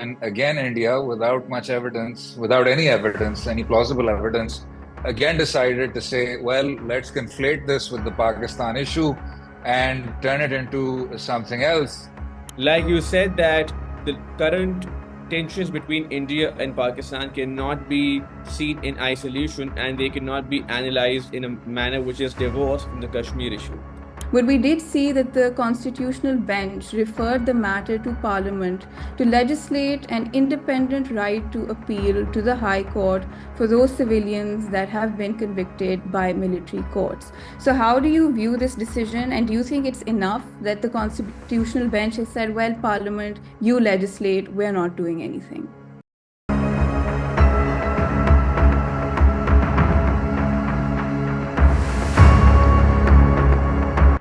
when again India, without much evidence, without any evidence, any plausible evidence, again decided to say, well, let's conflate this with the Pakistan issue and turn it into something else. Like you said, that the current tensions between India and Pakistan cannot be seen in isolation and they cannot be analyzed in a manner which is divorced from the Kashmir issue. But we did see that the constitutional bench referred the matter to Parliament to legislate an independent right to appeal to the High Court for those civilians that have been convicted by military courts. So, how do you view this decision? And do you think it's enough that the constitutional bench has said, well, Parliament, you legislate, we're not doing anything?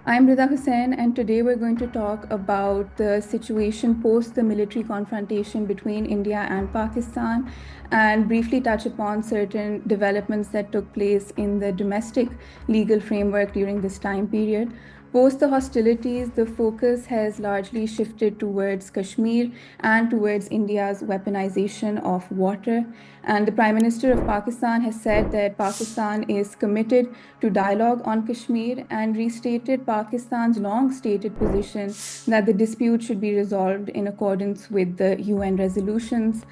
I'm Rida Hosain, and today we're going to talk about the situation post the military confrontation between India and Pakistan and briefly touch upon certain developments that took place in the domestic legal framework during this time period. Post the hostilities, the focus has largely shifted towards Kashmir and towards India's weaponization of water. And the Prime Minister of Pakistan has said that Pakistan is committed to dialogue on Kashmir and restated Pakistan's long-stated position that the dispute should be resolved in accordance with the UN resolutions.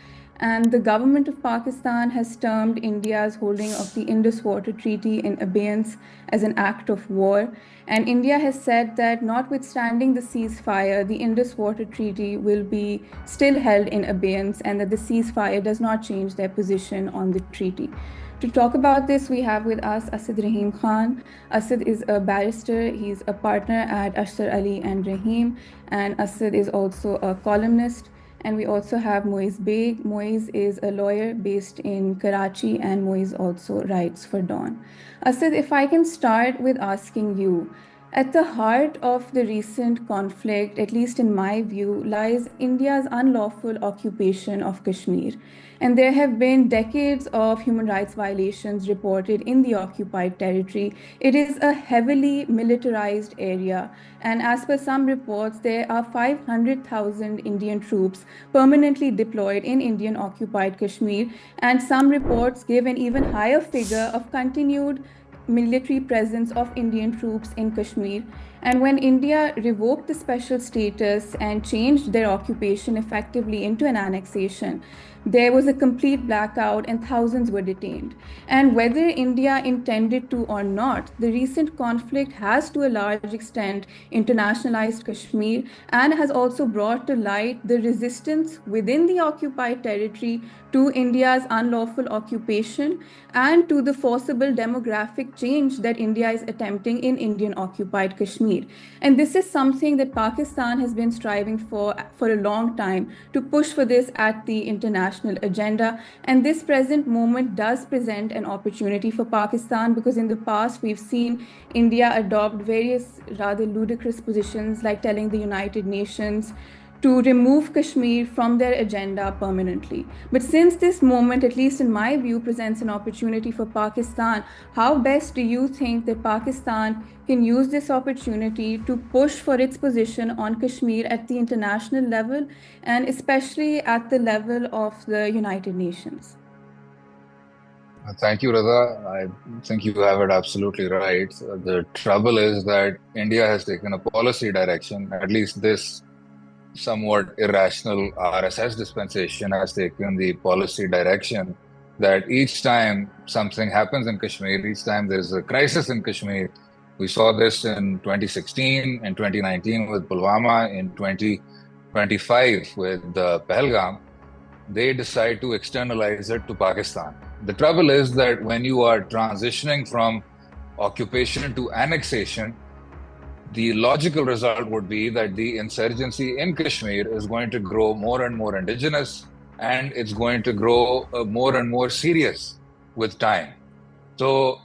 And the government of Pakistan has termed India's holding of the Indus Waters Treaty in abeyance as an act of war. And India has said that notwithstanding the ceasefire, the Indus Waters Treaty will be still held in abeyance and that the ceasefire does not change their position on the treaty. To talk about this, we have with us Asad Rahim Khan. Asad is a barrister. He's a partner at Ashtar Ali and Rahim. And Asad is also a columnist. And we also have Moiz Baig. Moiz is a lawyer based in Karachi, and Moiz also writes for Dawn. Asad, if I can start with asking you, at the heart of the recent conflict, at least in my view, lies India's unlawful occupation of Kashmir. And there have been decades of human rights violations reported in the occupied territory. It is a heavily militarized area. And as per some reports, there are 500,000 Indian troops permanently deployed in Indian occupied Kashmir. And some reports give an even higher figure of continued military presence of Indian troops in Kashmir. And when India revoked the special status and changed their occupation effectively into an annexation, there was a complete blackout and thousands were detained. And whether India intended to or not, the recent conflict has to a large extent internationalized Kashmir and has also brought to light the resistance within the occupied territory to India's unlawful occupation and to the forcible demographic change that India is attempting in Indian occupied Kashmir. And this is something that Pakistan has been striving for a long time, to push for this at the international agenda. And this present moment does present an opportunity for Pakistan, because in the past we've seen India adopt various rather ludicrous positions, like telling the United Nations to remove Kashmir from their agenda permanently. But since this moment, at least in my view, presents an opportunity for Pakistan, how best do you think that Pakistan can use this opportunity to push for its position on Kashmir at the international level and especially at the level of the United Nations? Thank you, Rida. I think you have it absolutely right. The trouble is that India has taken a policy direction, at least this somewhat irrational RSS dispensation has taken the policy direction that each time something happens in Kashmir, each time there's a crisis in Kashmir, we saw this in 2016, in 2019 with Pulwama, in 2025 with Pahalgam, they decide to externalize it to Pakistan. The trouble is that when you are transitioning from occupation to annexation, the logical result would be that the insurgency in Kashmir is going to grow more and more indigenous, and it's going to grow more and more serious with time. So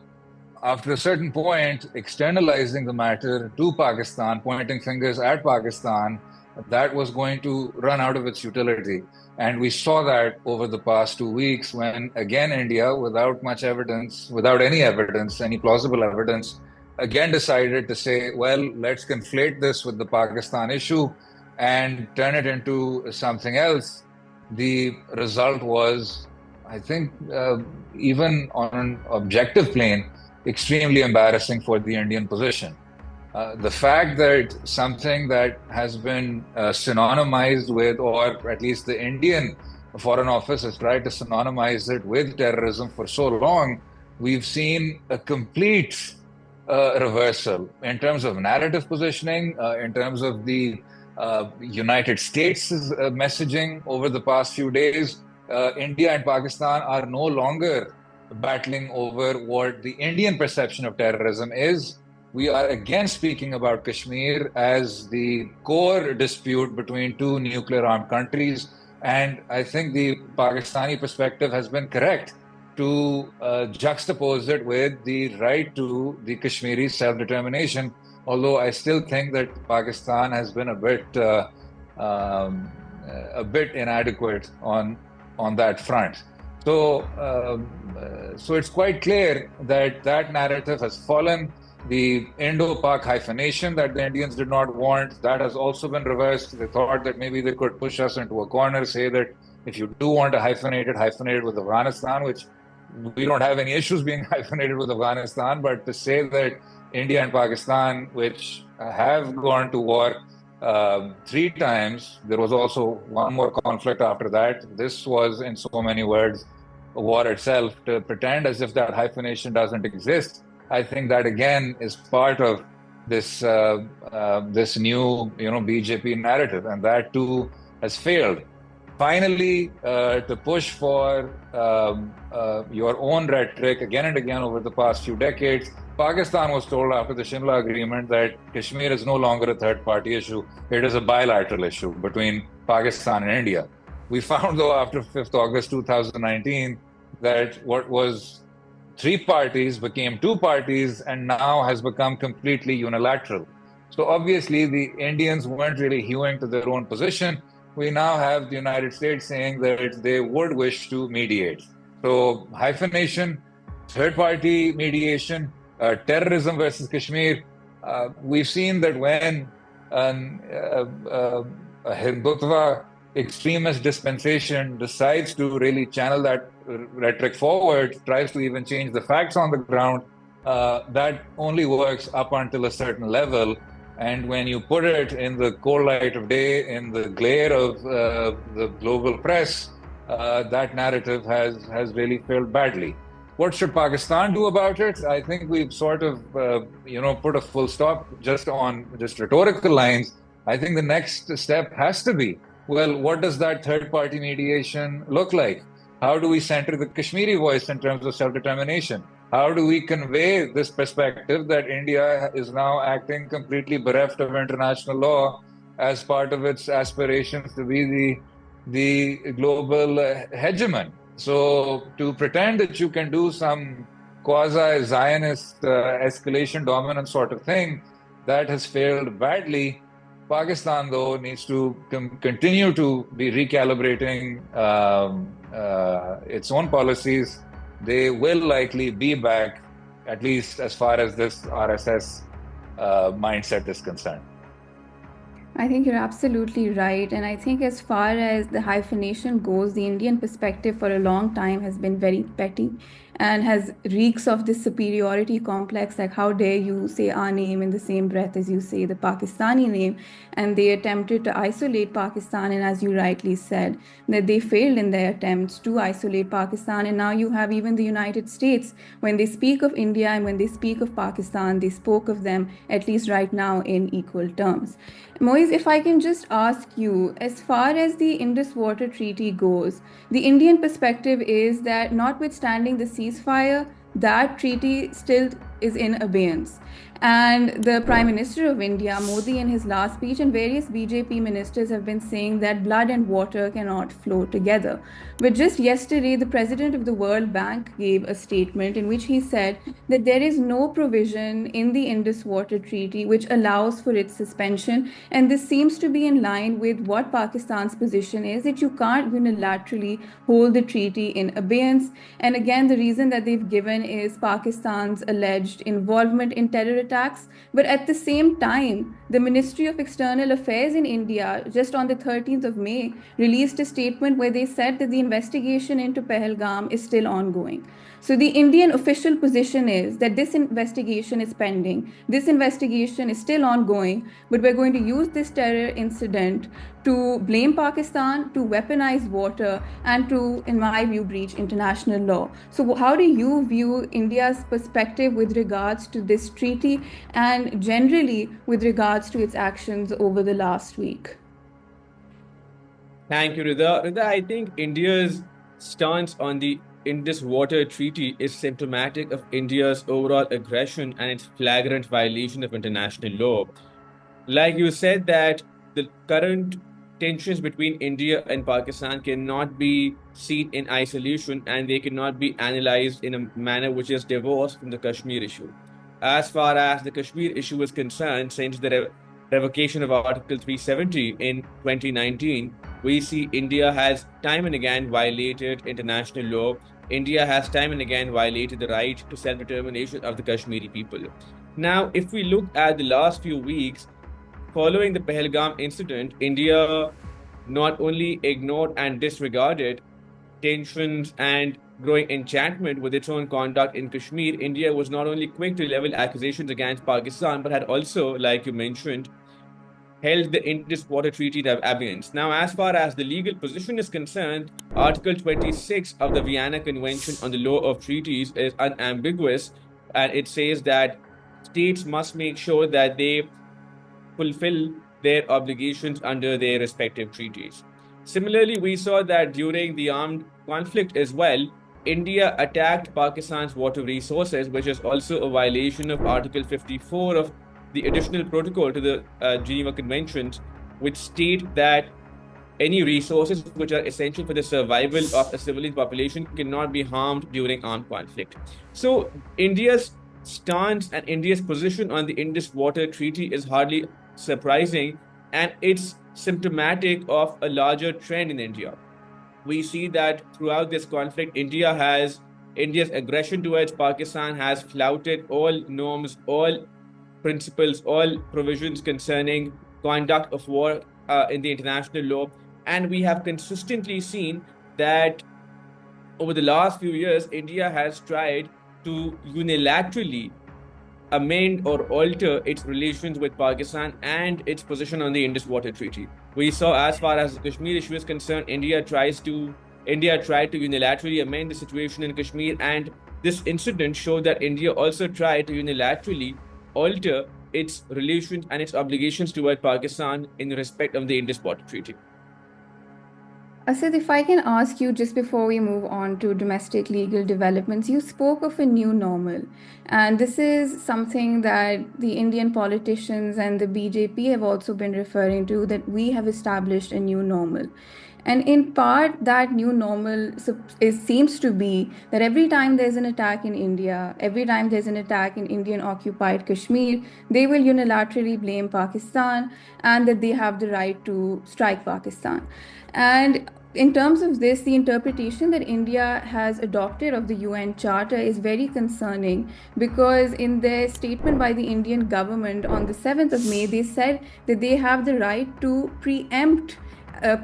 after a certain point, externalizing the matter to Pakistan, pointing fingers at Pakistan, that was going to run out of its utility. And we saw that over the past 2 weeks when, again, India, without much evidence, without any evidence, any plausible evidence, again decided to say, well, let's conflate this with the Pakistan issue and turn it into something else. the result was, I think, even on an objective plane, extremely embarrassing for the Indian position. The fact that something that has been synonymized with, or at least the Indian Foreign Office has tried to synonymize it with terrorism for so long, we've seen a complete reversal in terms of narrative positioning, in terms of the United States' messaging over the past few days. India and Pakistan are no longer battling over what the Indian perception of terrorism is. We are again speaking about Kashmir as the core dispute between two nuclear armed countries. And I think the Pakistani perspective has been correct to juxtapose it with the right to the Kashmiri self-determination. Although I still think that Pakistan has been a bit inadequate on that front. So it's quite clear that that narrative has fallen. The Indo-Pak hyphenation that the Indians did not want, that has also been reversed. They thought that maybe they could push us into a corner, say that if you do want to hyphenate it with Afghanistan, which we don't have any issues being hyphenated with Afghanistan, but to say that India and Pakistan, which have gone to war 3 times, there was also one more conflict after that. This was, in so many words, a war itself. To pretend as if that hyphenation doesn't exist, I think that again is part of this this new BJP narrative, and that too has failed. Finally, to push for your own rhetoric again and again over the past few decades, Pakistan was told after the Shimla Agreement that Kashmir is no longer a third-party issue; it is a bilateral issue between Pakistan and India. We found, though, after 5th August 2019, that what was 3 parties became 2 parties and now has become completely unilateral. So obviously the Indians weren't really hewing to their own position. We now have the United States saying that they would wish to mediate. So hyphenation, third-party mediation, terrorism versus Kashmir. We've seen that when a Hindutva extremist dispensation decides to really channel that rhetoric forward, tries to even change the facts on the ground, that only works up until a certain level. And when you put it in the cold light of day, in the glare of the global press, that narrative has really failed badly. What should Pakistan do about it? I think we've sort of, put a full stop just on just rhetorical lines. I think the next step has to be, well, what does that third-party mediation look like? How do we center the Kashmiri voice in terms of self-determination? How do we convey this perspective that India is now acting completely bereft of international law as part of its aspirations to be the global hegemon? So to pretend that you can do some quasi-Zionist escalation dominance sort of thing, that has failed badly. Pakistan, though, needs to continue to be recalibrating its own policies. They will likely be back, at least as far as this RSS mindset is concerned. I think you're absolutely right. And I think as far as the hyphenation goes, the Indian perspective for a long time has been very petty and has reeks of this superiority complex, like how dare you say our name in the same breath as you say the Pakistani name. And they attempted to isolate Pakistan, and as you rightly said, that they failed in their attempts to isolate Pakistan. And now you have even the United States, when they speak of India and when they speak of Pakistan, they spoke of them, at least right now, in equal terms. Moiz, if I can just ask you, as far as the Indus Water Treaty goes, the Indian perspective is that notwithstanding the ceasefire, that treaty still is in abeyance. And the Prime Minister of India, Modi, in his last speech, and various BJP ministers have been saying that blood and water cannot flow together. But just yesterday, the president of the World Bank gave a statement in which he said that there is no provision in the Indus Water Treaty which allows for its suspension. And this seems to be in line with what Pakistan's position is, that you can't unilaterally hold the treaty in abeyance. And again, the reason that they've given is Pakistan's alleged alleged involvement in terror attacks. But at the same time, the Ministry of External Affairs in India, just on the 13th of May, released a statement where they said that the investigation into Pahalgam is still ongoing. So the Indian official position is that this investigation is pending, this investigation is still ongoing, but we're going to use this terror incident to blame Pakistan, to weaponize water, and to, in my view, breach international law. So how do you view India's perspective with regards to this treaty and generally with regards to its actions over the last week? Thank you, Rida. Rida, I think India's stance on the Indus Waters Treaty is symptomatic of India's overall aggression and its flagrant violation of international law. Like you said, that the current tensions between India and Pakistan cannot be seen in isolation and they cannot be analyzed in a manner which is divorced from the Kashmir issue. As far as the Kashmir issue is concerned, since the revocation of Article 370 in 2019, we see India has time and again violated international law. India has time and again violated the right to self-determination of the Kashmiri people. Now, if we look at the last few weeks, following the Pahalgam incident, India not only ignored and disregarded tensions and growing enchantment with its own conduct in Kashmir, India was not only quick to level accusations against Pakistan, but had also, like you mentioned, held the Indus Waters Treaty in abeyance. Now, as far as the legal position is concerned, Article 26 of the Vienna Convention on the Law of Treaties is unambiguous, and it says that states must make sure that they fulfill their obligations under their respective treaties. Similarly, we saw that during the armed conflict as well, India attacked Pakistan's water resources, which is also a violation of Article 54 of the additional protocol to the Geneva Conventions, which state that any resources which are essential for the survival of a civilian population cannot be harmed during armed conflict. So India's stance and India's position on the Indus Waters Treaty is hardly surprising, and it's symptomatic of a larger trend in India. We see that throughout this conflict, India's aggression towards Pakistan has flouted all norms, all principles, all provisions concerning conduct of war in the international law. And we have consistently seen that over the last few years, India has tried to unilaterally amend or alter its relations with Pakistan and its position on the Indus Waters Treaty. We saw, as far as the Kashmir issue is concerned, India tried to unilaterally amend the situation in Kashmir, and this incident showed that India also tried to unilaterally alter its relations and its obligations toward Pakistan in respect of the Indus Waters Treaty. Asad, if I can ask you just before we move on to domestic legal developments, you spoke of a new normal. And this is something that the Indian politicians and the BJP have also been referring to, that we have established a new normal. And in part, that new normal seems to be that every time there's an attack in India, every time there's an attack in Indian-occupied Kashmir, they will unilaterally blame Pakistan and that they have the right to strike Pakistan. And in terms of this, the interpretation that India has adopted of the UN Charter is very concerning, because in their statement by the Indian government on the 7th of May, they said that they have the right to preempt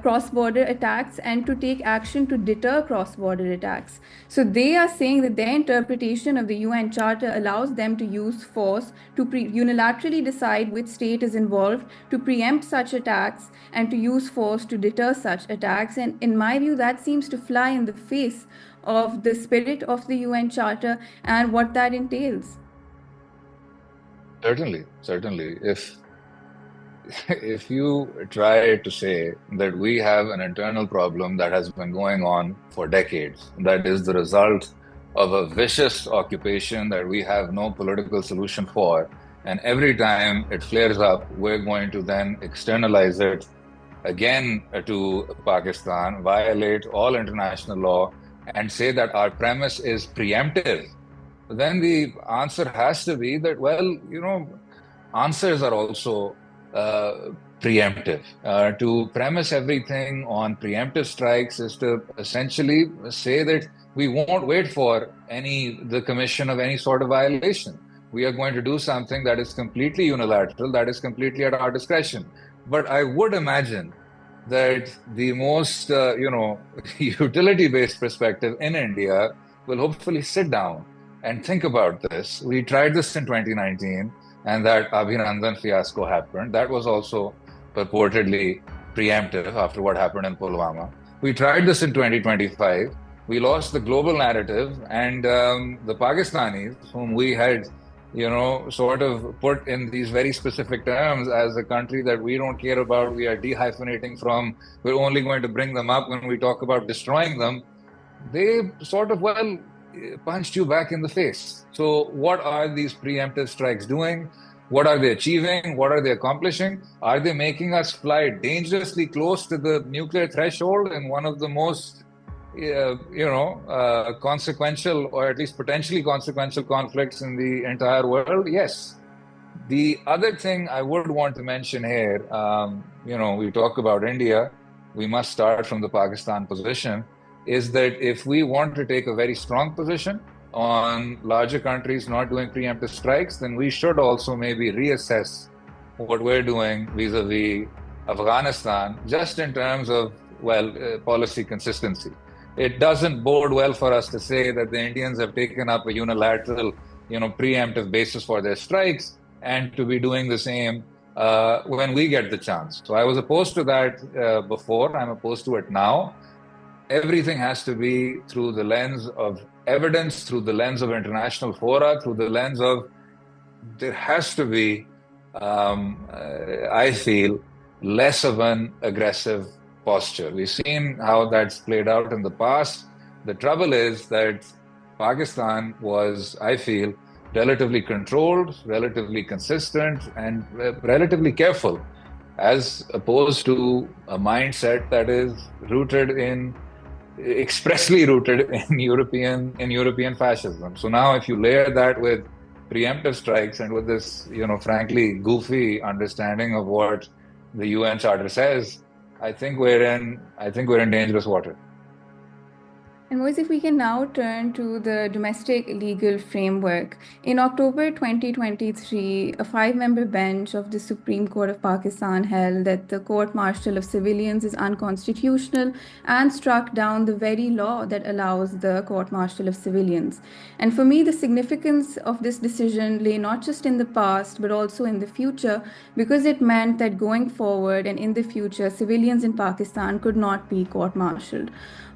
cross-border attacks and to take action to deter cross-border attacks. So they are saying that their interpretation of the UN Charter allows them to use force to unilaterally decide which state is involved, to preempt such attacks, and to use force to deter such attacks. And in my view, that seems to fly in the face of the spirit of the UN Charter and what that entails. Certainly. If you try to say that we have an internal problem that has been going on for decades, that is the result of a vicious occupation that we have no political solution for, and every time it flares up, we're going to then externalize it again to Pakistan, violate all international law, and say that our premise is preemptive, then the answer has to be that, well, answers are also preemptive. To premise everything on preemptive strikes is to essentially say that we won't wait for the commission of any sort of violation. we are going to do something that is completely unilateral, that is completely at our discretion. But I would imagine that the most, utility-based perspective in India will hopefully sit down and think about this. We tried this in 2019, and that Abhinandan fiasco happened. That was also purportedly preemptive after what happened in Pulwama. We tried this in 2025. We lost the global narrative, and the Pakistanis, whom we had sort of put in these very specific terms as a country that we don't care about, we are dehyphenating from, we're only going to bring them up when we talk about destroying them, they sort of, punched you back in the face. So what are these preemptive strikes doing? What are they achieving? What are they accomplishing? Are they making us fly dangerously close to the nuclear threshold in one of the most consequential, or at least potentially consequential conflicts in the entire world? Yes. The other thing I would want to mention here, we talk about India, we must start from the Pakistan position, is that if we want to take a very strong position on larger countries not doing preemptive strikes, then we should also maybe reassess what we're doing vis-a-vis Afghanistan, just in terms of, policy consistency. It doesn't bode well for us to say that the Indians have taken up a unilateral, preemptive basis for their strikes, and to be doing the same when we get the chance. So I was opposed to that before. I'm opposed to it now. Everything has to be through the lens of evidence, through the lens of international fora, through the lens of there has to be, I feel, less of an aggressive posture. We've seen how that's played out in the past. The trouble is that Pakistan was, I feel, relatively controlled, relatively consistent, and relatively careful, as opposed to a mindset that is expressly rooted in European fascism. So now, if you layer that with preemptive strikes and with this, frankly goofy understanding of what the UN Charter says, I think we're in dangerous water. And Moiz, if we can now turn to the domestic legal framework. In October 2023, a 5-member bench of the Supreme Court of Pakistan held that the court-martial of civilians is unconstitutional and struck down the very law that allows the court-martial of civilians. And for me, the significance of this decision lay not just in the past, but also in the future, because it meant that going forward and in the future, civilians in Pakistan could not be court-martialed.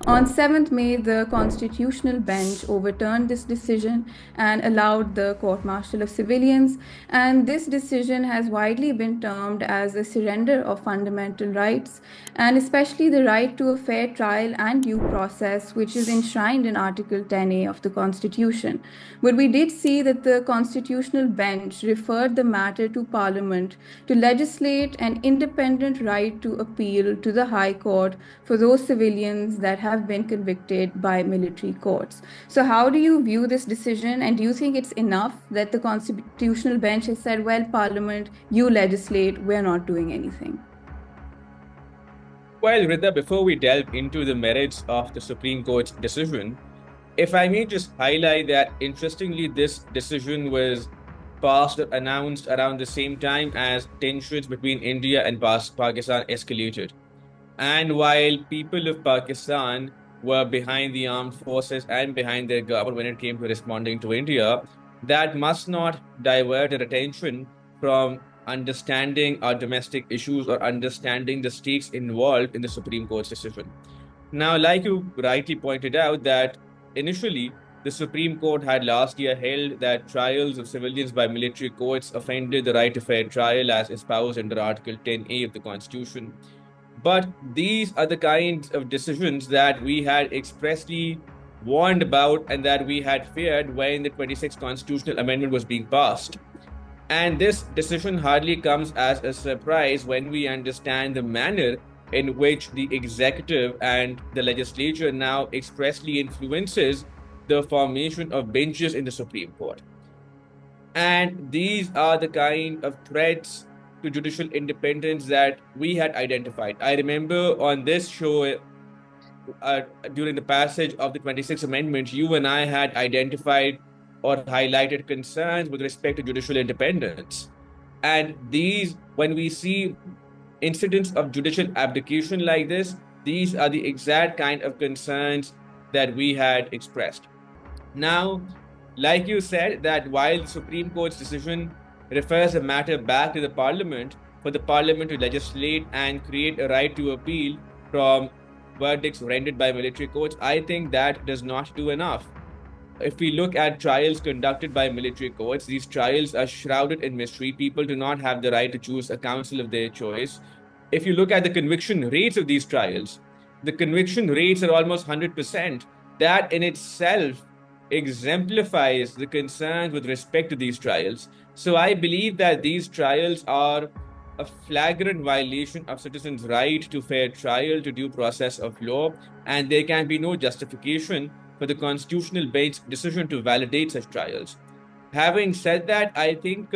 On 7th May, the Constitutional Bench overturned this decision and allowed the court-martial of civilians. And this decision has widely been termed as a surrender of fundamental rights, and especially the right to a fair trial and due process, which is enshrined in Article 10A of the Constitution. But we did see that the Constitutional Bench referred the matter to Parliament to legislate an independent right to appeal to the High Court for those civilians that have been convicted by military courts. So how do you view this decision, and do you think it's enough that the Constitutional Bench has said, well, Parliament, you legislate, we're not doing anything? Well, Rida, before we delve into the merits of the Supreme Court's decision, if I may just highlight that, interestingly, this decision was passed or announced around the same time as tensions between India and Pakistan escalated. And while people of Pakistan were behind the armed forces and behind their government when it came to responding to India, that must not divert their attention from understanding our domestic issues or understanding the stakes involved in the Supreme Court's decision. Now, like you rightly pointed out, that initially the Supreme Court had last year held that trials of civilians by military courts offended the right to fair trial as espoused under Article 10A of the Constitution. But these are the kinds of decisions that we had expressly warned about and that we had feared when the 26th Constitutional Amendment was being passed. And this decision hardly comes as a surprise when we understand the manner in which the executive and the legislature now expressly influences the formation of benches in the Supreme Court. And these are the kind of threats to judicial independence that we had identified. I remember on this show, during the passage of the 26th Amendment, you and I had identified or highlighted concerns with respect to judicial independence. And these, when we see incidents of judicial abdication like this, these are the exact kind of concerns that we had expressed. Now, like you said, that while the Supreme Court's decision refers the matter back to the Parliament for the Parliament to legislate and create a right to appeal from verdicts rendered by military courts, I think that does not do enough. If we look at trials conducted by military courts, these trials are shrouded in mystery. People do not have the right to choose a counsel of their choice. If you look at the conviction rates of these trials, the conviction rates are almost 100%. That in itself exemplifies the concerns with respect to these trials. So I believe that these trials are a flagrant violation of citizens' right to fair trial, to due process of law, and there can be no justification for the constitutional bench's decision to validate such trials. Having said that, I think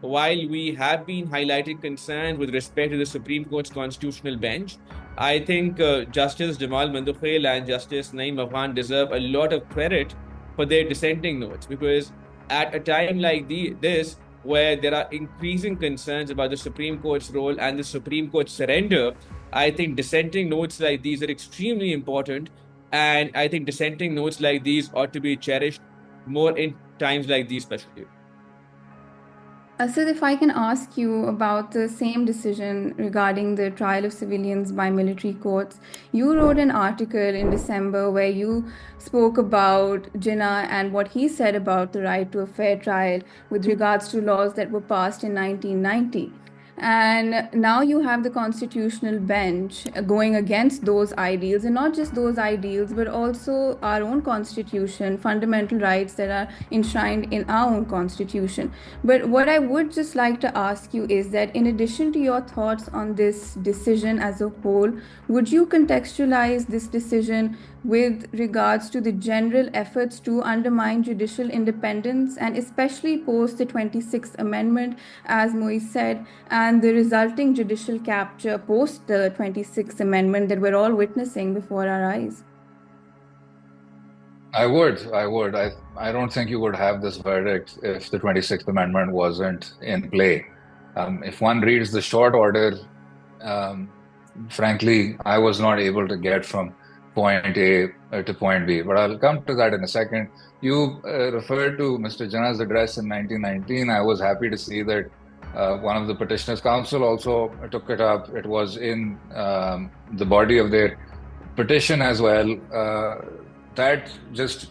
while we have been highlighting concerns with respect to the Supreme Court's constitutional bench, I think Justice Jamal Mandukhil and Justice Naeem Afghan deserve a lot of credit for their dissenting notes, because at a time like this, where there are increasing concerns about the Supreme Court's role and the Supreme Court's surrender, I think dissenting notes like these are extremely important. And I think dissenting notes like these ought to be cherished more in times like these, especially. Asad, if I can ask you about the same decision regarding the trial of civilians by military courts. You wrote an article in December where you spoke about Jinnah and what he said about the right to a fair trial with regards to laws that were passed in 1990. And now you have the constitutional bench going against those ideals, and not just those ideals, but also our own constitution, fundamental rights that are enshrined in our own constitution. But what I would just like to ask you is that, in addition to your thoughts on this decision as a whole, would you contextualize this decision with regards to the general efforts to undermine judicial independence, and especially post the 26th Amendment, as Moiz said, and the resulting judicial capture post the 26th Amendment that we're all witnessing before our eyes? I would. I don't think you would have this verdict if the 26th Amendment wasn't in play. If one reads the short order, frankly, I was not able to get from point A to point B, but I'll come to that in a second. You referred to Mr. Jinnah's address in 1919. I was happy to see that one of the petitioners' counsel also took it up. It was in the body of their petition as well. That just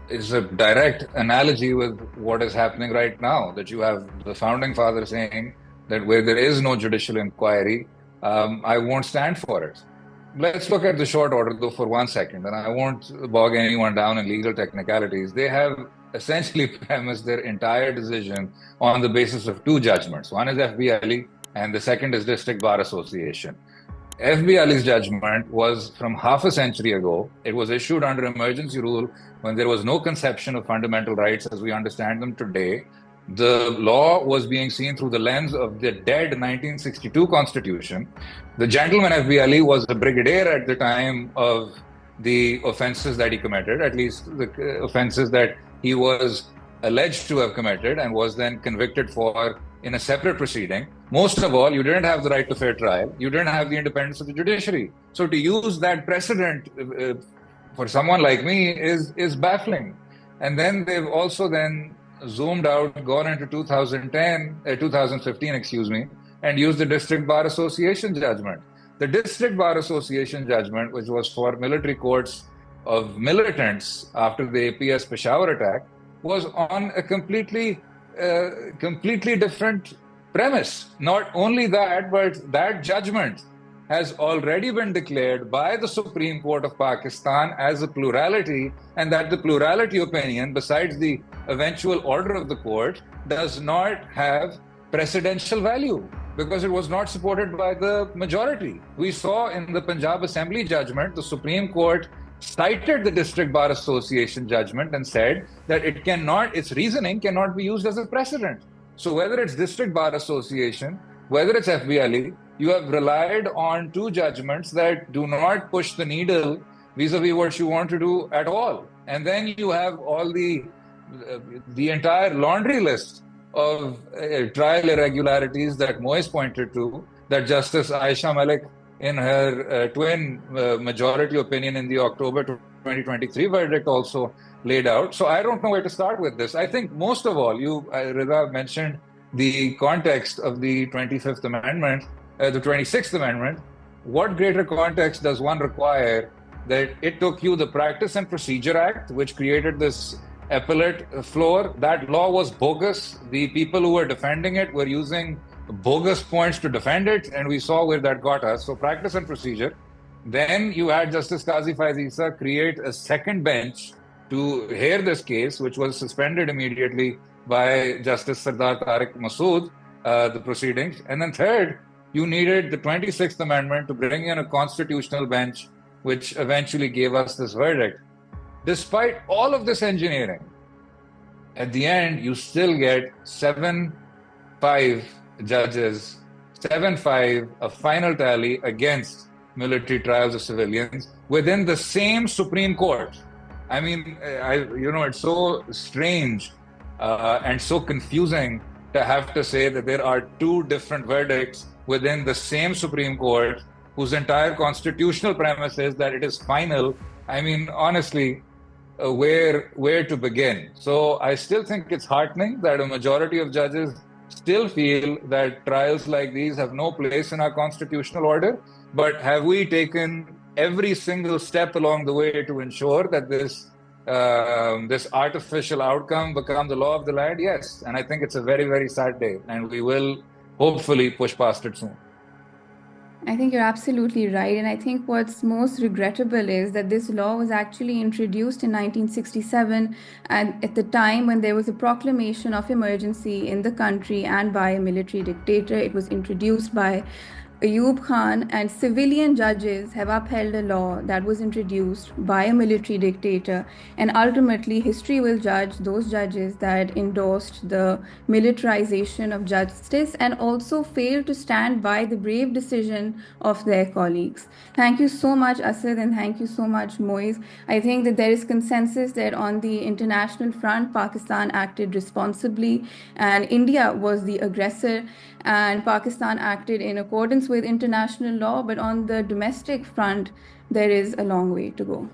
is a direct analogy with what is happening right now, that you have the founding father saying that where there is no judicial inquiry, I won't stand for it. Let's look at the short order, though, for 1 second, and I won't bog anyone down in legal technicalities. They have essentially premised their entire decision on the basis of two judgments. One is F.B. Ali, and the second is District Bar Association. F.B. Ali's judgment was from half a century ago. It was issued under emergency rule when there was no conception of fundamental rights as we understand them today. The law was being seen through the lens of the dead 1962 Constitution. The gentleman F.B. Ali was a brigadier at the time of the offenses that he committed, at least the offenses that he was alleged to have committed and was then convicted for in a separate proceeding. Most of all, you didn't have the right to fair trial. You didn't have the independence of the judiciary. So to use that precedent for someone like me is baffling. And then they've also then zoomed out, gone into 2015, and used the District Bar Association judgment. The District Bar Association judgment, which was for military courts of militants after the APS Peshawar attack, was on a completely different premise. Not only that, but that judgment has already been declared by the Supreme Court of Pakistan as a plurality, and that the plurality opinion, besides the eventual order of the court, does not have precedential value because it was not supported by the majority. We saw in the Punjab Assembly judgment, the Supreme Court cited the District Bar Association judgment and said that its reasoning cannot be used as a precedent. So whether it's District Bar Association, whether it's F.B. Ali, you have relied on two judgments that do not push the needle vis-a-vis what you want to do at all. And then you have all the the entire laundry list of trial irregularities that Moiz pointed to, that Justice Aisha Malik, in her twin majority opinion in the October 2023 verdict, also laid out. So I don't know where to start with this. I think most of all, Rida, mentioned the context of the 25th Amendment, the 26th Amendment. What greater context does one require that it took you the Practice and Procedure Act, which created this appellate floor? That law was bogus. The people who were defending it were using bogus points to defend it, and we saw where that got us. So practice and procedure. Then you had Justice Qazi Faiz Isa create a second bench to hear this case, which was suspended immediately by Justice Sardar Tariq Masood, the proceedings. And then third, you needed the 26th Amendment to bring in a constitutional bench, which eventually gave us this verdict. Despite all of this engineering, at the end, you still get 7-5 judges, 7-5, a final tally against military trials of civilians within the same Supreme Court. I mean, it's so strange and so confusing to have to say that there are two different verdicts within the same Supreme Court, whose entire constitutional premise is that it is final. I mean, honestly, where to begin? So I still think it's heartening that a majority of judges still feel that trials like these have no place in our constitutional order. But have we taken every single step along the way to ensure that this artificial outcome become the law of the land? Yes. And I think it's a very, very sad day, and we will hopefully push past it soon. I think you're absolutely right. And I think what's most regrettable is that this law was actually introduced in 1967, and at the time when there was a proclamation of emergency in the country and by a military dictator. It was introduced by Ayub Khan, and civilian judges have upheld a law that was introduced by a military dictator, and ultimately history will judge those judges that endorsed the militarization of justice and also failed to stand by the brave decision of their colleagues. Thank you so much, Asad, and thank you so much, Moiz. I think that there is consensus that on the international front, Pakistan acted responsibly and India was the aggressor, and Pakistan acted in accordance with international law, but on the domestic front, there is a long way to go.